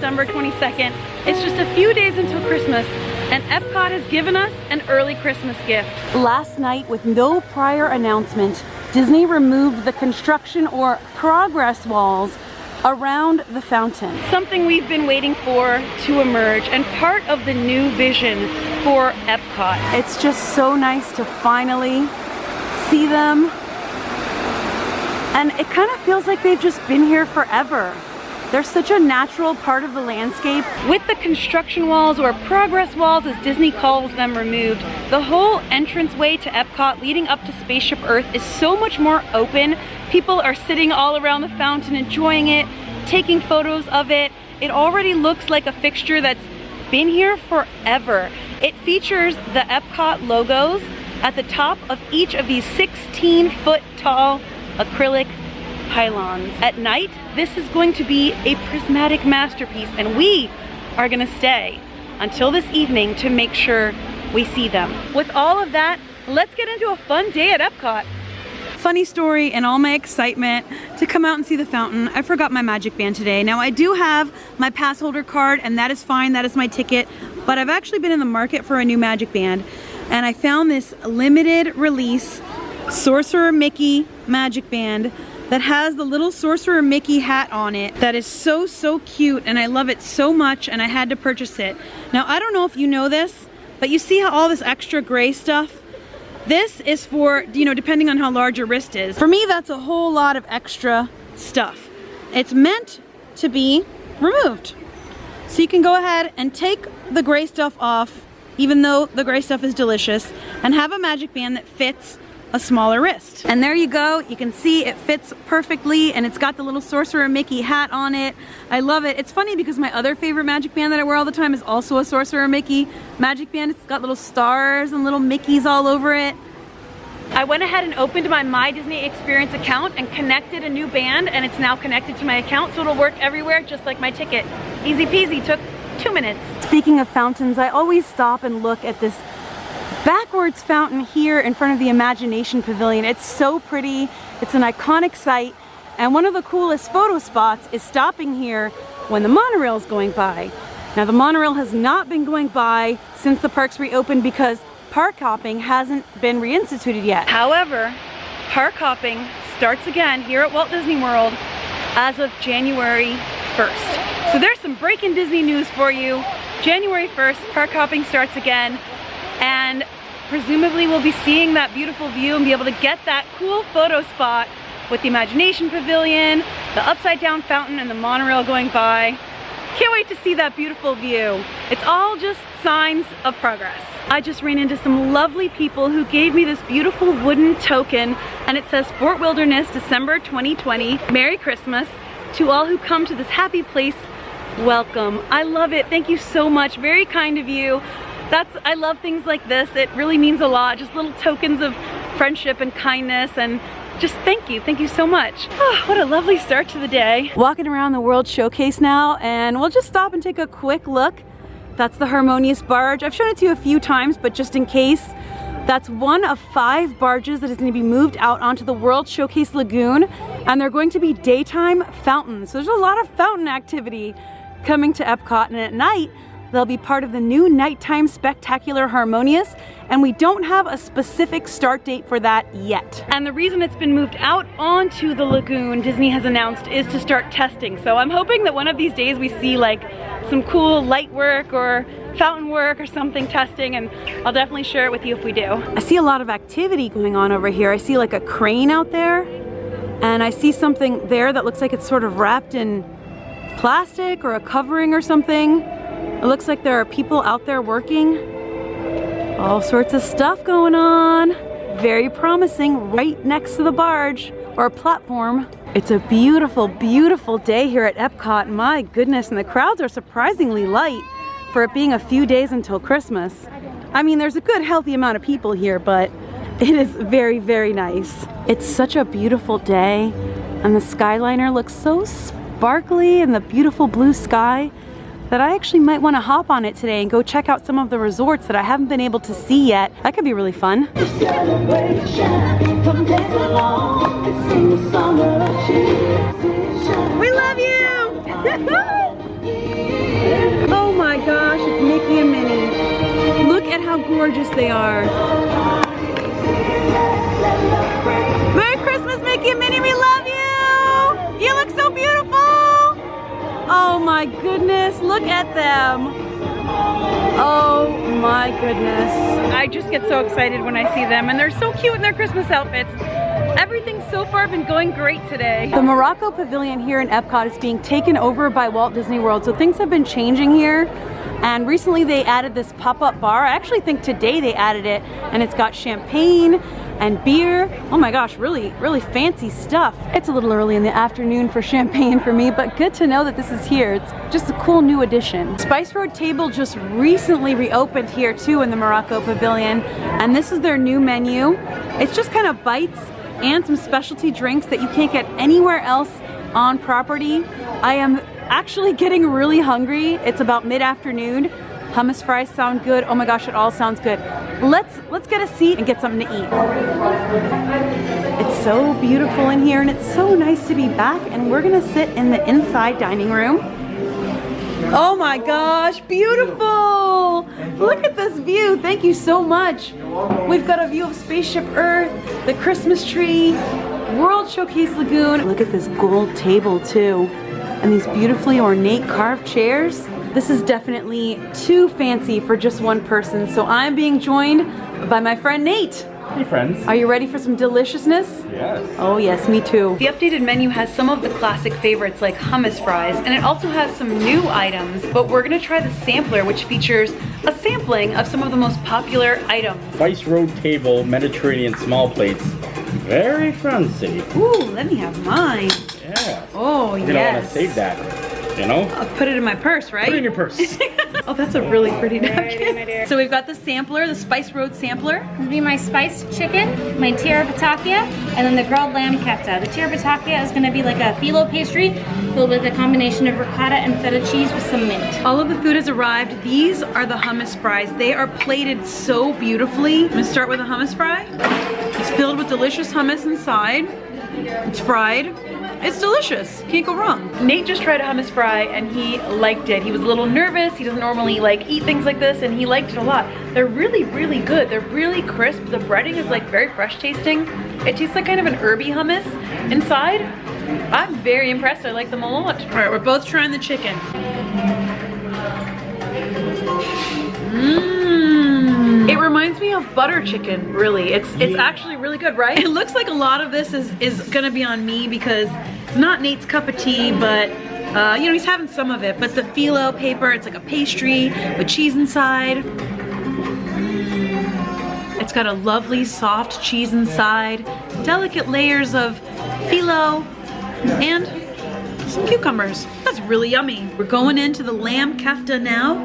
December 22nd. It's just a few days until Christmas, and EPCOT has given us an early Christmas gift. Last night, with no prior announcement, Disney removed the construction or progress walls around the fountain. Something we've been waiting for to emerge, and part of the new vision for EPCOT. It's just so nice to finally see them. And it kind of feels like they've just been here forever. They're such a natural part of the landscape. With the construction walls, or progress walls as Disney calls them, removed, the whole entranceway to EPCOT leading up to Spaceship Earth is so much more open. People are sitting all around the fountain enjoying it, taking photos of it. It already looks like a fixture that's been here forever. It features the EPCOT logos at the top of each of these 16-foot tall acrylic pylons. At night, this is going to be a prismatic masterpiece, and we are gonna stay until this evening to make sure we see them. With all of that, let's get into a fun day at EPCOT. Funny story, in all my excitement to come out and see the fountain, I forgot my magic band today. Now I do have my pass holder card, and that is fine, that is my ticket, but I've actually been in the market for a new magic band, and I found this limited release Sorcerer Mickey magic band that has the little Sorcerer Mickey hat on it. That is so, so cute, and I love it so much, and I had to purchase it. Now, I don't know if you know this, but you see how all this extra gray stuff? This is for, you know, depending on how large your wrist is. For me, that's a whole lot of extra stuff. It's meant to be removed. So you can go ahead and take the gray stuff off, even though the gray stuff is delicious, and have a magic band that fits a smaller wrist. And there you go, you can see it fits perfectly, and it's got the little Sorcerer Mickey hat on it. I love it. It's funny because my other favorite magic band that I wear all the time is also a Sorcerer Mickey magic band. It's got little stars and little Mickeys all over it. I went ahead and opened my My Disney Experience account and connected a new band, and it's now connected to my account, so it'll work everywhere just like my ticket. Easy peasy, took 2 minutes. Speaking of fountains, I always stop and look at this backwards fountain here in front of the Imagination Pavilion. It's so pretty, it's an iconic sight, and one of the coolest photo spots is stopping here when the monorail is going by. Now, the monorail has not been going by since the parks reopened because park hopping hasn't been reinstituted yet. However, park hopping starts again here at Walt Disney World as of January 1st. So there's some breaking Disney news for you. January 1st, park hopping starts again, and presumably we'll be seeing that beautiful view and be able to get that cool photo spot with the Imagination Pavilion, the upside down fountain, and the monorail going by. Can't wait to see that beautiful view. It's all just signs of progress. I just ran into some lovely people who gave me this beautiful wooden token, and it says Fort Wilderness, December 2020. Merry Christmas to all who come to this happy place. Welcome. I love it. Thank you so much. Very kind of you. I love things like this. It really means a lot. Just little tokens of friendship and kindness, and just thank you so much. Oh, what a lovely start to the day. Walking around the World Showcase now, and we'll just stop and take a quick look. That's the Harmonious Barge. I've shown it to you a few times, but just in case, that's one of 5 barges that is going to be moved out onto the World Showcase Lagoon, and they're going to be daytime fountains. So there's a lot of fountain activity coming to EPCOT, and at night, they'll be part of the new nighttime spectacular Harmonious, and we don't have a specific start date for that yet. And the reason it's been moved out onto the lagoon, Disney has announced, is to start testing. So I'm hoping that one of these days we see like some cool light work or fountain work or something testing, and I'll definitely share it with you if we do. I see a lot of activity going on over here. I see like a crane out there, and I see something there that looks like it's sort of wrapped in plastic or a covering or something. It looks like there are people out there working. All sorts of stuff going on. Very promising, right next to the barge or platform. It's a beautiful, beautiful day here at EPCOT. My goodness, and the crowds are surprisingly light for it being a few days until Christmas. I mean, there's a good, healthy amount of people here, but it is very, very nice. It's such a beautiful day, and the Skyliner looks so sparkly in the beautiful blue sky that I actually might want to hop on it today and go check out some of the resorts that I haven't been able to see yet. That could be really fun. We love you! my gosh, it's Mickey and Minnie. Look at how gorgeous they are. Merry Christmas, Mickey and Minnie, we love you! You look so beautiful! Oh my goodness, look at them. Oh my goodness. I just get so excited when I see them, and they're so cute in their Christmas outfits. Everything's so far been going great today. The Morocco Pavilion here in EPCOT is being taken over by Walt Disney World, so things have been changing here. And recently they added this pop-up bar. I actually think today they added it, and it's got champagne and beer. Oh my gosh, really, really fancy stuff. It's a little early in the afternoon for champagne for me, but good to know that this is here. It's just a cool new addition. Spice Road Table just recently reopened here too in the Morocco Pavilion, and this is their new menu. It's just kind of bites and some specialty drinks that you can't get anywhere else on property. I am actually getting really hungry. It's about mid-afternoon. Hummus fries sound good. Oh my gosh, it all sounds good. Let's get a seat and get something to eat. It's so beautiful in here, and it's so nice to be back, and we're gonna sit in the inside dining room. Oh my gosh, beautiful! Look at this view. Thank you so much. We've got a view of Spaceship Earth, the Christmas tree, World Showcase Lagoon. Look at this gold table too, and these beautifully ornate carved chairs. This is definitely too fancy for just one person, so I'm being joined by my friend Nate. Hey friends. Are you ready for some deliciousness? Yes. Oh yes, me too. The updated menu has some of the classic favorites like hummus fries, and it also has some new items, but we're gonna try the sampler, which features a sampling of some of the most popular items. Spice Road Table, Mediterranean small plates. Very fancy. Ooh, let me have mine. Yeah. Oh, You're gonna want to save that, you know? I'll put it in my purse, right? Put it in your purse. Oh, that's a really pretty napkin. So we've got the sampler, the Spice Road sampler. This will be my spiced chicken, my tira patacchia, and then the grilled lamb kefta. The tira patacchia is going to be like a phyllo pastry filled with a combination of ricotta and feta cheese with some mint. All of the food has arrived. These are the hummus fries. They are plated so beautifully. I'm gonna start with a hummus fry. It's filled with delicious hummus inside. It's fried. It's delicious. Can't go wrong. Nate just tried a hummus fry and he liked it. He was a little nervous. He doesn't normally like eat things like this, and he liked it a lot. They're really, really good. They're really crisp. The breading is like very fresh tasting. It tastes like kind of an herby hummus inside. I'm very impressed. I like them a lot. All right, we're both trying the chicken. It reminds me of butter chicken, really. It's actually really good, right? It looks like a lot of this is gonna be on me because it's not Nate's cup of tea, but you know, he's having some of it. But the phyllo paper, it's like a pastry with cheese inside. It's got a lovely soft cheese inside, delicate layers of phyllo, and some cucumbers. That's really yummy. We're going into the lamb kefta now,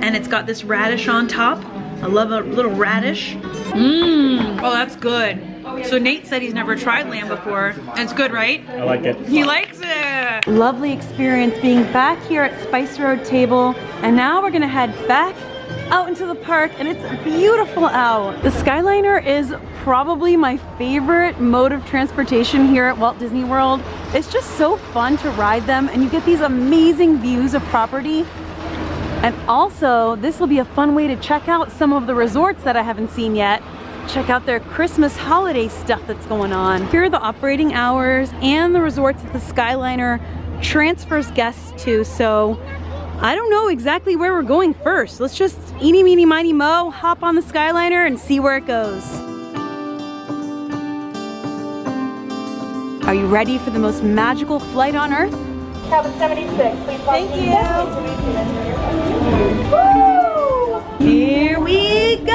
and it's got this radish on top. I love a little radish. Mmm, oh, that's good. So Nate said he's never tried lamb before, and it's good, right? I like it. He likes it. Lovely experience being back here at Spice Road Table, and now we're gonna head back out into the park, and it's beautiful out. The Skyliner is probably my favorite mode of transportation here at Walt Disney World. It's just so fun to ride them, and you get these amazing views of property. And also, this will be a fun way to check out some of the resorts that I haven't seen yet. Check out their Christmas holiday stuff that's going on. Here are the operating hours and the resorts that the Skyliner transfers guests to. So I don't know exactly where we're going first. Let's just eeny, meeny, miny, mo, hop on the Skyliner and see where it goes. Are you ready for the most magical flight on Earth? Cabin 76, please. Thank you. Woo! Here we go.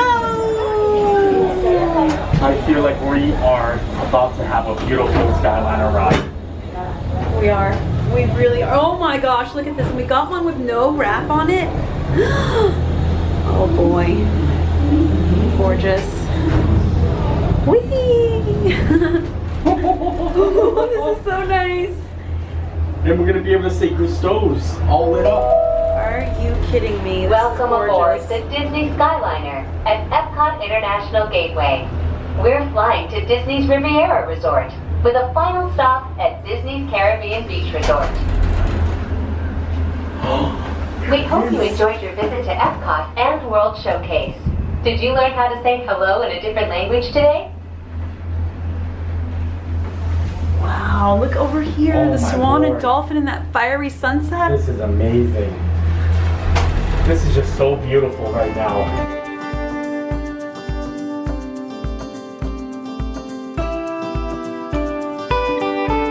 I feel like we are about to have a beautiful Skyliner ride. We are. We really are. Oh my gosh, look at this. We got one with no wrap on it. Oh boy. Gorgeous. Whee! Oh, this is so nice. And we're gonna be able to see Gusto's all lit up. Are you kidding me? This Welcome aboard the Disney Skyliner at EPCOT International Gateway. We're flying to Disney's Riviera Resort with a final stop at Disney's Caribbean Beach Resort. We hope you enjoyed your visit to EPCOT and World Showcase. Did you learn how to say hello in a different language today? Wow, look over here, Oh the my swan and Lord. dolphin in that fiery sunset. This is amazing. This is just so beautiful right now.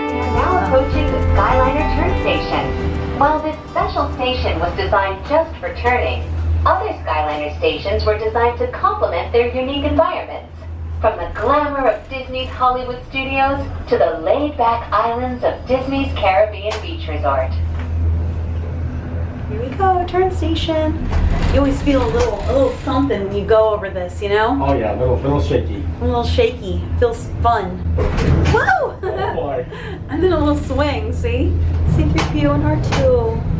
We are now approaching the Skyliner turn station. While this special station was designed just for turning, other Skyliner stations were designed to complement their unique environments. From the glamour of Disney's Hollywood studios to the laid-back islands of Disney's Caribbean Beach Resort. Here we go, turn station. You always feel a little something when you go over this, you know? Oh yeah, a little shaky. A little shaky, feels fun. Whoa! Oh boy. And then a little swing, see? C-3PO and R2.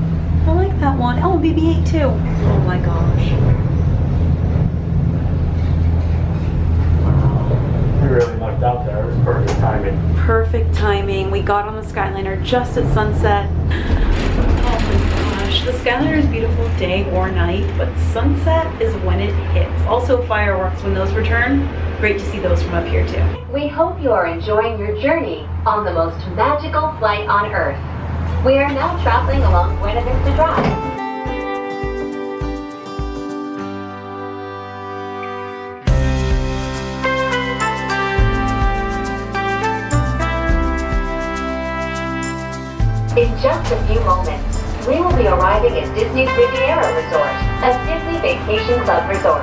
I like that one. Oh, BB-8 too. Oh my gosh. We really lucked out there. It was perfect timing. Perfect timing. We got on the Skyliner just at sunset. Oh my gosh. The Skyliner is beautiful day or night, but sunset is when it hits. Also fireworks when those return. Great to see those from up here too. We hope you are enjoying your journey on the most magical flight on Earth. We are now traveling along Buena Vista Drive. In just a few moments, we will be arriving at Disney's Riviera Resort, a Disney Vacation Club resort.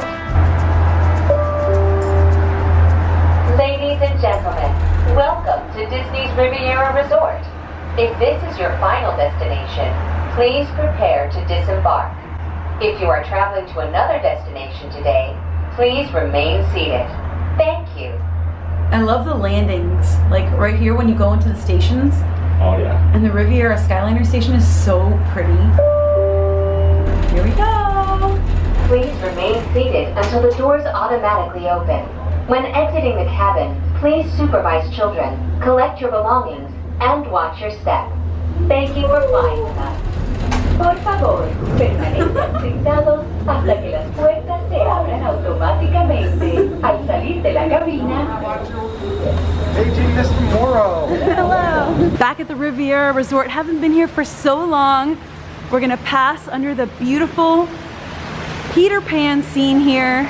Ladies and gentlemen, welcome to Disney's Riviera Resort. If this is your final destination, please prepare to disembark. If you are traveling to another destination today, please remain seated. Thank you. I love the landings, like right here when you go into the stations. Oh yeah. And the Riviera Skyliner station is so pretty. Here we go. Please remain seated until the doors automatically open. When exiting the cabin, please supervise children, collect your belongings, and watch your step. Thank you for flying with us. Por favor, permanezcan sentados hasta que las puertas se abran automáticamente. Al salir de la cabina, Aging this tomorrow. Hello. Back at the Riviera Resort. Haven't been here for so long. We're gonna pass under the beautiful Peter Pan scene here.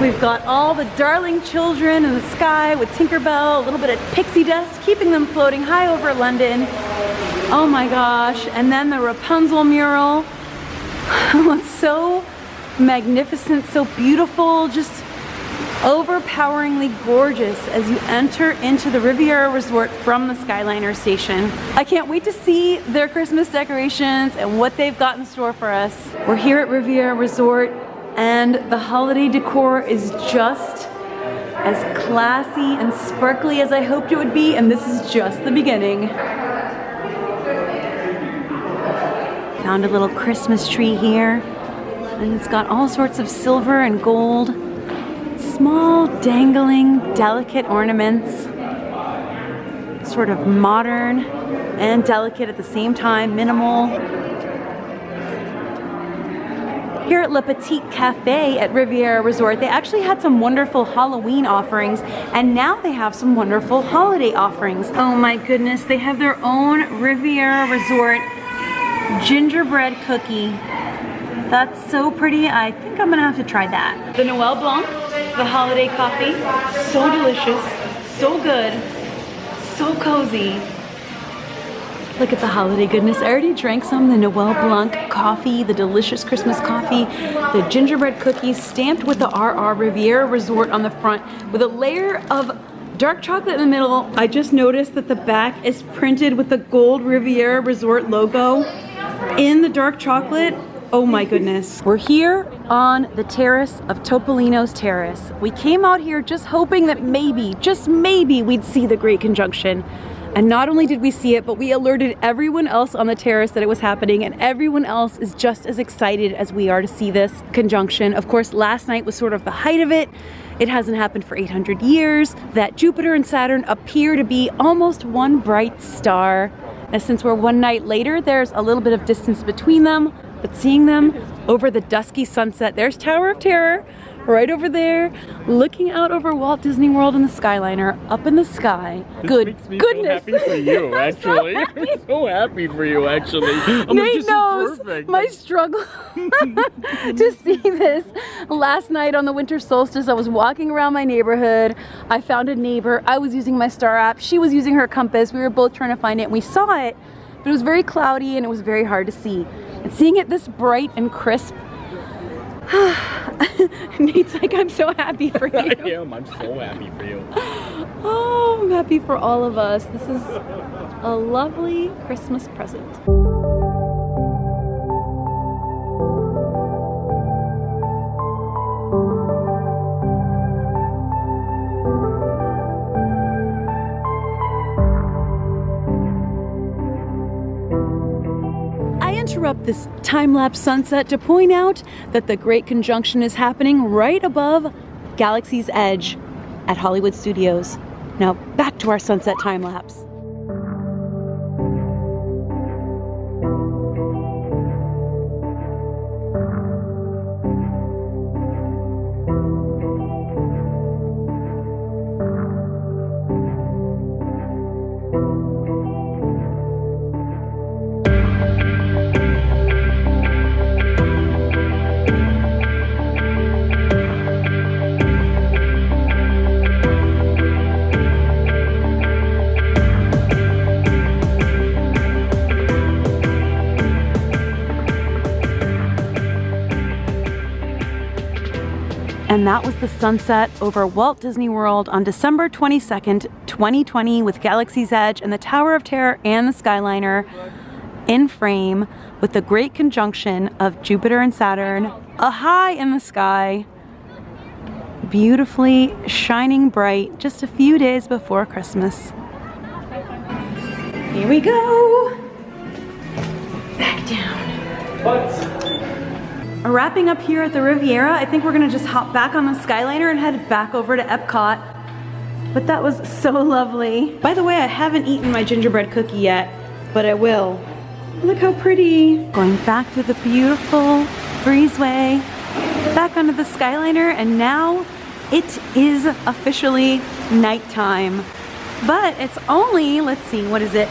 We've got all the darling children in the sky with Tinkerbell, a little bit of pixie dust, keeping them floating high over London. Oh my gosh. And then the Rapunzel mural. It's so magnificent, so beautiful, just overpoweringly gorgeous as you enter into the Riviera Resort from the Skyliner station. I can't wait to see their Christmas decorations and what they've got in store for us. We're here at Riviera Resort and the holiday decor is just as classy and sparkly as I hoped it would be, and this is just the beginning. Found a little Christmas tree here, and it's got all sorts of silver and gold. Small, dangling, delicate ornaments. Sort of modern and delicate at the same time, minimal. Here at Le Petit Cafe at Riviera Resort, they actually had some wonderful Halloween offerings, and now they have some wonderful holiday offerings. Oh my goodness, they have their own Riviera Resort gingerbread cookie. That's so pretty. I think I'm gonna have to try that. The Noel Blanc, the holiday coffee, so delicious, so good, so cozy. Look at the holiday goodness. I already drank some, the Noel Blanc coffee, the delicious Christmas coffee, the gingerbread cookies stamped with the RR Riviera Resort on the front with a layer of dark chocolate in the middle. I just noticed that the back is printed with the gold Riviera Resort logo in the dark chocolate. Oh my goodness. We're here on the terrace of Topolino's Terrace. We came out here just hoping that maybe, just maybe, we'd see the Great Conjunction. And not only did we see it, but we alerted everyone else on the terrace that it was happening, and everyone else is just as excited as we are to see this conjunction. Of course, last night was sort of the height of it. It hasn't happened for 800 years. That Jupiter and Saturn appear to be almost one bright star. And since we're one night later, there's a little bit of distance between them, but seeing them over the dusky sunset, there's Tower of Terror right over there, looking out over Walt Disney World in the Skyliner, up in the sky. This makes me Goodness. so happy for you, actually. I'm so happy for you, actually. Nate knows my struggle to see this. Last night on the winter solstice, I was walking around my neighborhood. I found a neighbor. I was using my star app. She was using her compass. We were both trying to find it, and we saw it, but it was very cloudy and it was very hard to see. And seeing it this bright and crisp, Nate's like, I'm so happy for you. I am. I'm so happy for you. Oh, I'm happy for all of us. This is a lovely Christmas present. Interrupt this time-lapse sunset to point out that the Great Conjunction is happening right above Galaxy's Edge at Hollywood Studios. Now back to our sunset time-lapse. And that was the sunset over Walt Disney World on December 22nd, 2020 with Galaxy's Edge and the Tower of Terror and the Skyliner in frame with the great conjunction of Jupiter and Saturn high in the sky, beautifully shining bright just a few days before Christmas. Here we go. Back down. What? Wrapping up here at the Riviera, I think we're gonna just hop back on the Skyliner and head back over to EPCOT. But that was so lovely. By the way, I haven't eaten my gingerbread cookie yet, but I will. Look how pretty. Going back through the beautiful breezeway, back onto the Skyliner, and now it is officially nighttime. But it's only, let's see, what is it?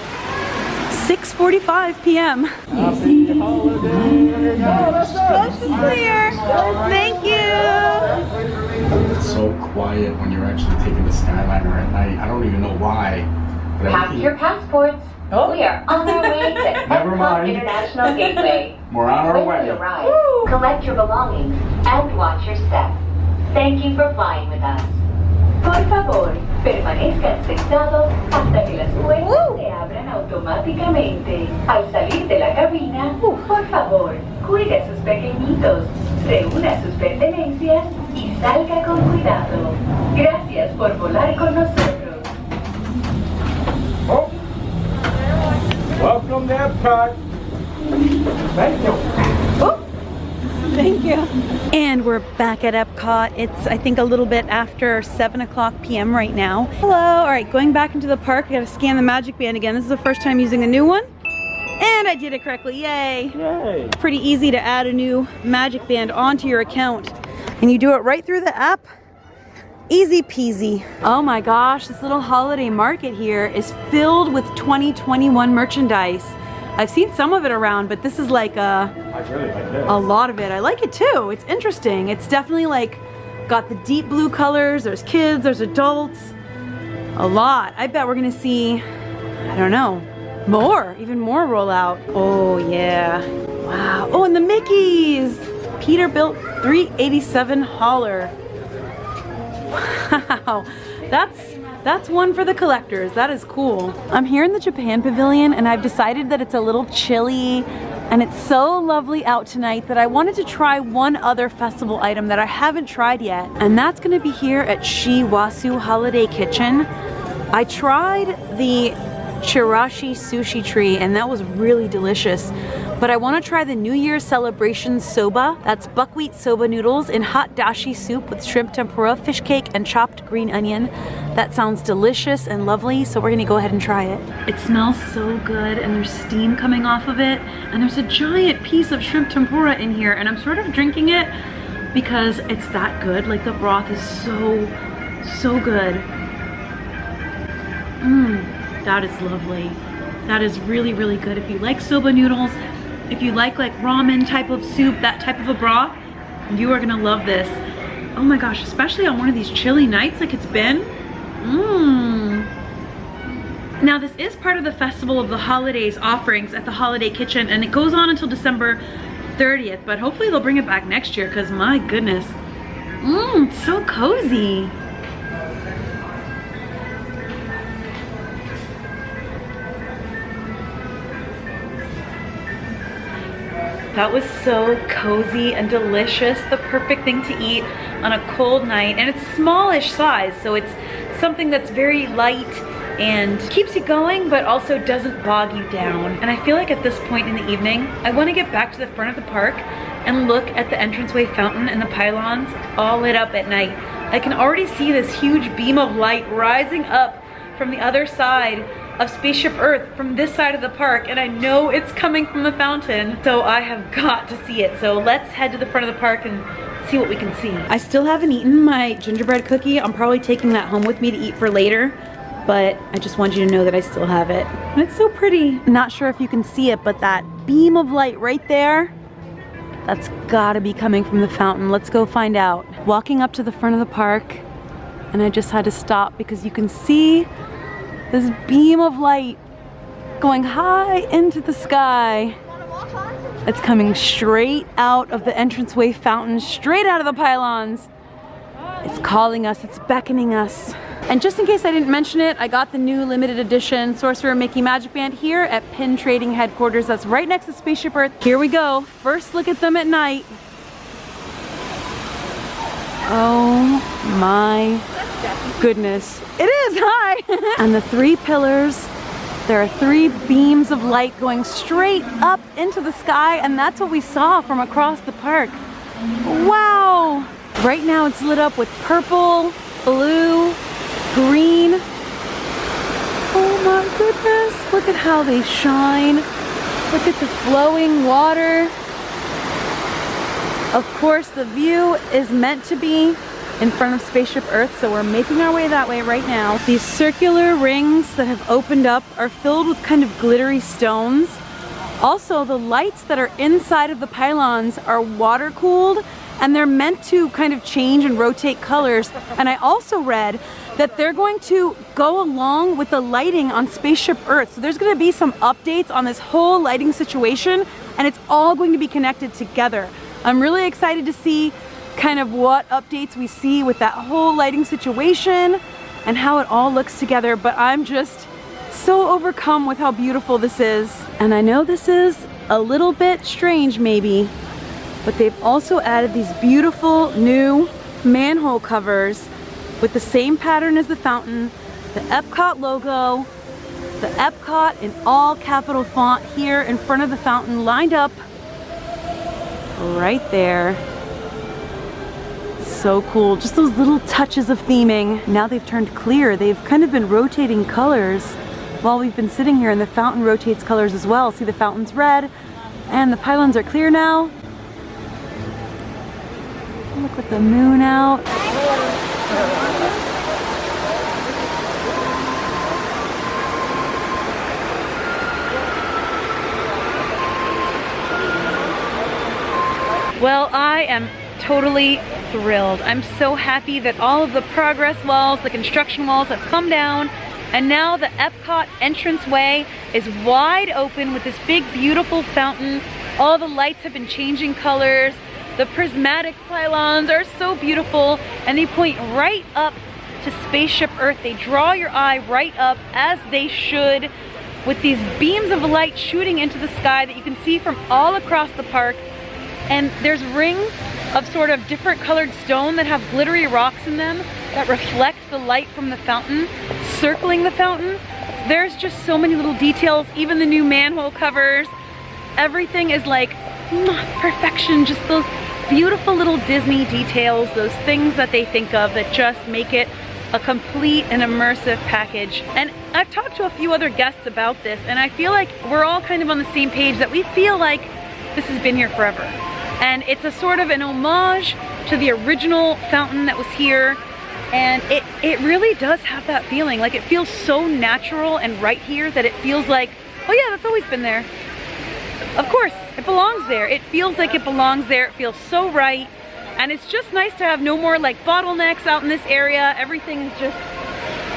6:45 p.m. Happy holidays! Coast is clear. Thank you. It's so quiet when you're actually taking the Skyliner at night. I don't even know why. But Have your passports. We are on our way to Never mind. EPCOT International Gateway. We're on our When way. you arrive, collect your belongings and watch your step. Thank you for flying with us. Por favor, permanezcan sentados hasta que las puertas se abran automáticamente. Al salir de la cabina, por favor, cuide a sus pequeñitos, reúna sus pertenencias y salga con cuidado. Gracias por volar con nosotros. Oh. Welcome to EPCOT. Thank you. Oh, thank you. And we're back at EPCOT. It's, I think, a little bit after 7:00 p.m. right now. Hello. All right, going back into the park. I gotta scan the Magic Band again. This is the first time using the new one. And I did it correctly, yay. Yay. Pretty easy to add a new Magic Band onto your account. And you do it right through the app. Easy peasy. Oh my gosh, this little holiday market here is filled with 2021 merchandise. I've seen some of it around, but this is like I really like this. a lot of it. I like it too. It's interesting. It's definitely like got the deep blue colors. There's kids, there's adults. A lot. I bet we're gonna see, I don't know, more, even more rollout. Oh yeah. Wow. Oh, and the Mickeys. Peterbilt 387 hauler. Wow. That's one for the collectors. That is cool. I'm here in the Japan Pavilion and I've decided that it's a little chilly and it's so lovely out tonight that I wanted to try one other festival item that I haven't tried yet. And that's gonna be here at Shiwasu Holiday Kitchen. I tried the Chirashi sushi tree and that was really delicious. But I want to try the New Year's celebration soba. That's buckwheat soba noodles in hot dashi soup with shrimp tempura, fish cake, and chopped green onion. That sounds delicious and lovely, so we're gonna go ahead and try it. It smells so good, and there's steam coming off of it, and there's a giant piece of shrimp tempura in here, and I'm sort of drinking it because it's that good. Like, the broth is so good. That is lovely. That is really, really good. If you like soba noodles, if you like ramen type of soup, that type of a broth, you are gonna love this. Oh my gosh, especially on one of these chilly nights like it's been. Now this is part of the Festival of the Holidays offerings at the Holiday Kitchen, and it goes on until December 30th, but hopefully they'll bring it back next year, because my goodness. It's so cozy. That was so cozy and delicious. The perfect thing to eat on a cold night. And it's smallish size, so it's something that's very light and keeps you going, but also doesn't bog you down. And I feel like at this point in the evening, I want to get back to the front of the park and look at the entranceway fountain and the pylons all lit up at night. I can already see this huge beam of light rising up from the other side of Spaceship Earth from this side of the park, and I know it's coming from the fountain, so I have got to see it. So let's head to the front of the park and see what we can see. I still haven't eaten my gingerbread cookie. I'm probably taking that home with me to eat for later, but I just want you to know that I still have it. And it's so pretty. Not sure if you can see it, but that beam of light right there, that's gotta be coming from the fountain. Let's go find out. Walking up to the front of the park, and I just had to stop because you can see this beam of light going high into the sky. It's coming straight out of the entranceway fountain, straight out of the pylons. It's calling us, it's beckoning us. And just in case I didn't mention it, I got the new limited edition Sorcerer Mickey Magic Band here at Pin Trading Headquarters. That's right next to Spaceship Earth. Here we go. First look at them at night. Oh my goodness. It is, hi! And the three pillars, there are three beams of light going straight up into the sky, and that's what we saw from across the park. Wow! Right now it's lit up with purple, blue, green. Oh my goodness, look at how they shine. Look at the flowing water. Of course, the view is meant to be in front of Spaceship Earth, so we're making our way that way right now. These circular rings that have opened up are filled with kind of glittery stones. Also, the lights that are inside of the pylons are water cooled, and they're meant to kind of change and rotate colors. And I also read that they're going to go along with the lighting on Spaceship Earth. So there's gonna be some updates on this whole lighting situation, and it's all going to be connected together. I'm really excited to see kind of what updates we see with that whole lighting situation and how it all looks together, but I'm just so overcome with how beautiful this is. And I know this is a little bit strange maybe, but they've also added these beautiful new manhole covers with the same pattern as the fountain, the EPCOT logo, the EPCOT in all capital font here in front of the fountain, lined up right there. So cool, just those little touches of theming. Now they've turned clear. They've kind of been rotating colors while we've been sitting here, and the fountain rotates colors as well. See, the fountain's red and the pylons are clear now. Look at the moon out. Well, I am totally thrilled. I'm so happy that all of the progress walls, the construction walls have come down, and now the EPCOT entranceway is wide open with this big beautiful fountain. All the lights have been changing colors. The prismatic pylons are so beautiful, and they point right up to Spaceship Earth. They draw your eye right up, as they should, with these beams of light shooting into the sky that you can see from all across the park. And there's rings of sort of different colored stone that have glittery rocks in them that reflect the light from the fountain, circling the fountain. There's just so many little details, even the new manhole covers. everything is like perfection. Just those beautiful little Disney details, those things that they think of that just make it a complete and immersive package. And I've talked to a few other guests about this, and I feel like we're all kind of on the same page that we feel like this has been here forever. And it's a sort of an homage to the original fountain that was here. And it really does have that feeling. Like, it feels so natural and right here that it feels like, oh yeah, that's always been there. Of course, it belongs there. It feels like it belongs there. It feels so right. And it's just nice to have no more like bottlenecks out in this area. Everything is just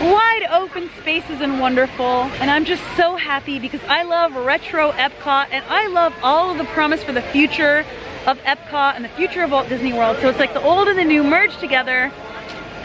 wide open spaces and wonderful. And I'm just so happy because I love retro Epcot, and I love all of the promise for the future of Epcot and the future of Walt Disney World. So it's like the old and the new merged together.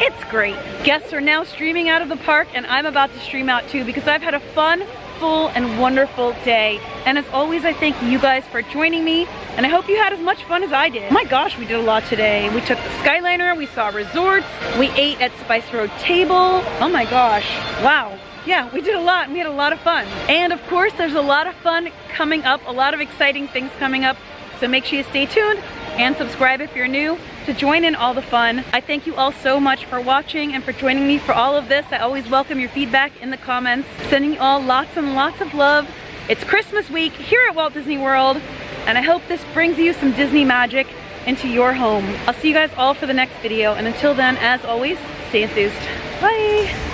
It's great. Guests are now streaming out of the park, and I'm about to stream out too because I've had a fun, full, and wonderful day. And as always, I thank you guys for joining me, and I hope you had as much fun as I did. Oh my gosh, we did a lot today. We took the Skyliner, we saw resorts, we ate at Spice Road Table. Oh my gosh, wow. Yeah, we did a lot and we had a lot of fun. And of course, there's a lot of fun coming up, a lot of exciting things coming up. So make sure you stay tuned and subscribe if you're new to join in all the fun. I thank you all so much for watching and for joining me for all of this. I always welcome your feedback in the comments. Sending you all lots and lots of love. It's Christmas week here at Walt Disney World, and I hope this brings you some Disney magic into your home. I'll see you guys all for the next video, and until then, as always, stay enthused. Bye!